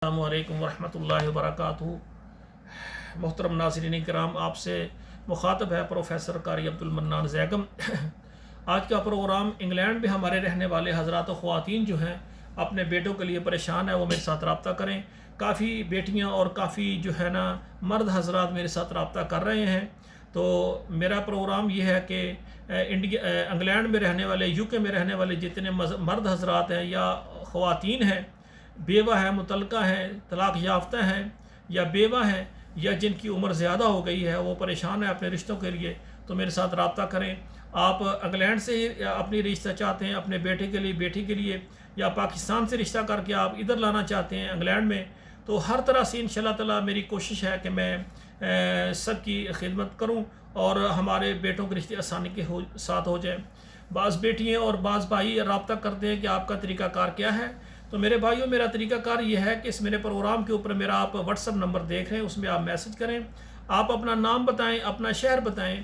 السلام علیکم ورحمۃ اللہ وبرکاتہ۔ محترم ناظرین کرام، آپ سے مخاطب ہے پروفیسر قاری عبدالمنان زیگم۔ آج کا پروگرام انگلینڈ میں ہمارے رہنے والے حضرات و خواتین جو ہیں اپنے بیٹوں کے لیے پریشان ہیں، وہ میرے ساتھ رابطہ کریں۔ کافی بیٹیاں اور کافی جو ہے نا مرد حضرات میرے ساتھ رابطہ کر رہے ہیں۔ تو میرا پروگرام یہ ہے کہ انگلینڈ میں رہنے والے، یو کے میں رہنے والے جتنے مرد حضرات ہیں یا خواتین ہیں، بیوہ ہیں، مطلقہ ہیں، طلاق یافتہ ہیں یا بیوہ ہیں، یا جن کی عمر زیادہ ہو گئی ہے، وہ پریشان ہیں اپنے رشتوں کے لیے، تو میرے ساتھ رابطہ کریں۔ آپ انگلینڈ سے ہی اپنی رشتہ چاہتے ہیں، اپنے بیٹے کے لیے، بیٹی کے لیے، یا پاکستان سے رشتہ کر کے آپ ادھر لانا چاہتے ہیں انگلینڈ میں، تو ہر طرح سے انشاءاللہ تعالی میری کوشش ہے کہ میں سب کی خدمت کروں اور ہمارے بیٹوں کے رشتے آسانی کے ساتھ ہو جائیں۔ بعض بیٹیاں اور بعض بھائی رابطہ کرتے ہیں کہ آپ کا طریقہ کار کیا ہے۔ تو میرے بھائیوں، میرا طریقہ کار یہ ہے کہ اس میرے پروگرام کے اوپر میرا آپ واٹس ایپ نمبر دیکھ رہے ہیں، اس میں آپ میسج کریں، آپ اپنا نام بتائیں، اپنا شہر بتائیں،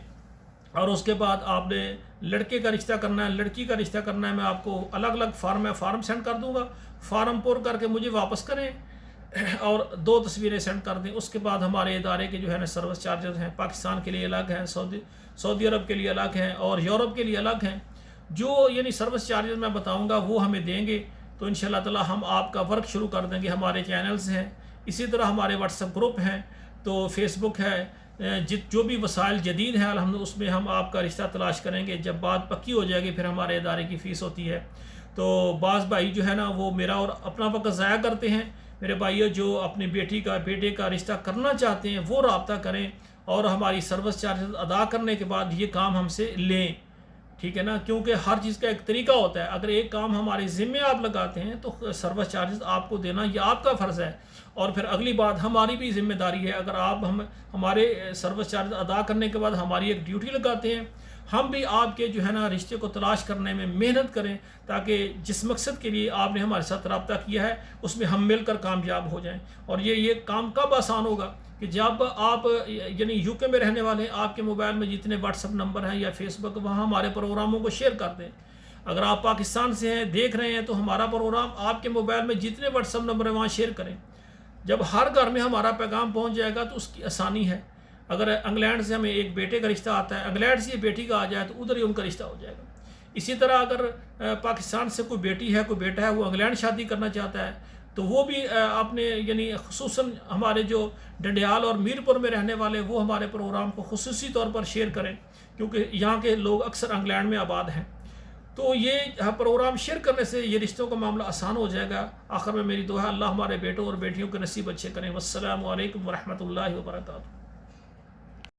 اور اس کے بعد آپ نے لڑکے کا رشتہ کرنا ہے، لڑکی کا رشتہ کرنا ہے، میں آپ کو الگ الگ فارم سینڈ کر دوں گا۔ فارم پور کر کے مجھے واپس کریں اور 2 تصویریں سینڈ کر دیں۔ اس کے بعد ہمارے ادارے کے جو ہے نا سروس چارجز ہیں، پاکستان کے لیے الگ ہیں، سعودی عرب کے لیے الگ ہیں، اور یورپ کے لیے الگ ہیں۔ جو یعنی سروس چارجز میں بتاؤں گا وہ ہمیں دیں گے، تو انشاءاللہ تعالی ہم آپ کا ورک شروع کر دیں گے۔ ہمارے چینلز ہیں، اسی طرح ہمارے واٹس ایپ گروپ ہیں، تو فیس بک ہے، جو بھی وسائل جدید ہیں الحمدللہ اس میں ہم آپ کا رشتہ تلاش کریں گے۔ جب بات پکی ہو جائے گی پھر ہمارے ادارے کی فیس ہوتی ہے۔ تو بعض بھائی جو ہے نا وہ میرا اور اپنا وقت ضائع کرتے ہیں۔ میرے بھائیوں، جو اپنی بیٹے کا رشتہ کرنا چاہتے ہیں وہ رابطہ کریں، اور ہماری سروس چارجز ادا کرنے کے بعد یہ کام ہم سے لیں، ٹھیک ہے نا، کیونکہ ہر چیز کا ایک طریقہ ہوتا ہے۔ اگر ایک کام ہمارے ذمے آپ لگاتے ہیں تو سروس چارجز آپ کو دینا یہ آپ کا فرض ہے، اور پھر اگلی بات ہماری بھی ذمہ داری ہے۔ اگر آپ ہمارے سروس چارجز ادا کرنے کے بعد ہماری ایک ڈیوٹی لگاتے ہیں، ہم بھی آپ کے جو ہے نا رشتے کو تلاش کرنے میں محنت کریں، تاکہ جس مقصد کے لیے آپ نے ہمارے ساتھ رابطہ کیا ہے اس میں ہم مل کر کامیاب ہو جائیں۔ اور یہ کام کب آسان ہوگا کہ جب آپ یعنی یو کے میں رہنے والے ہیں، آپ کے موبائل میں جتنے واٹس ایپ نمبر ہیں یا فیس بک، وہاں ہمارے پروگراموں کو شیئر کر دیں۔ اگر آپ پاکستان سے ہیں، دیکھ رہے ہیں، تو ہمارا پروگرام آپ کے موبائل میں جتنے واٹس ایپ نمبر ہیں وہاں شیئر کریں۔ جب ہر گھر میں ہمارا پیغام پہنچ جائے گا تو اس کی آسانی ہے۔ اگر انگلینڈ سے ہمیں ایک بیٹے کا رشتہ آتا ہے، انگلینڈ سے یہ بیٹی کا آ جائے تو ادھر ہی ان کا رشتہ ہو جائے گا۔ اسی طرح اگر پاکستان سے کوئی بیٹی ہے، کوئی بیٹا ہے، وہ انگلینڈ شادی کرنا چاہتا ہے، تو وہ بھی اپنے یعنی خصوصاً ہمارے جو ڈنڈیال اور میرپور میں رہنے والے، وہ ہمارے پروگرام کو خصوصی طور پر شیئر کریں، کیونکہ یہاں کے لوگ اکثر انگلینڈ میں آباد ہیں۔ تو یہ پروگرام شیئر کرنے سے یہ رشتوں کا معاملہ آسان ہو جائے گا۔ آخر میں میری دعا ہے، اللہ ہمارے بیٹوں اور بیٹیوں کے نصیب اچھے کریں۔ والسلام علیکم ورحمۃ اللہ وبرکاتہ۔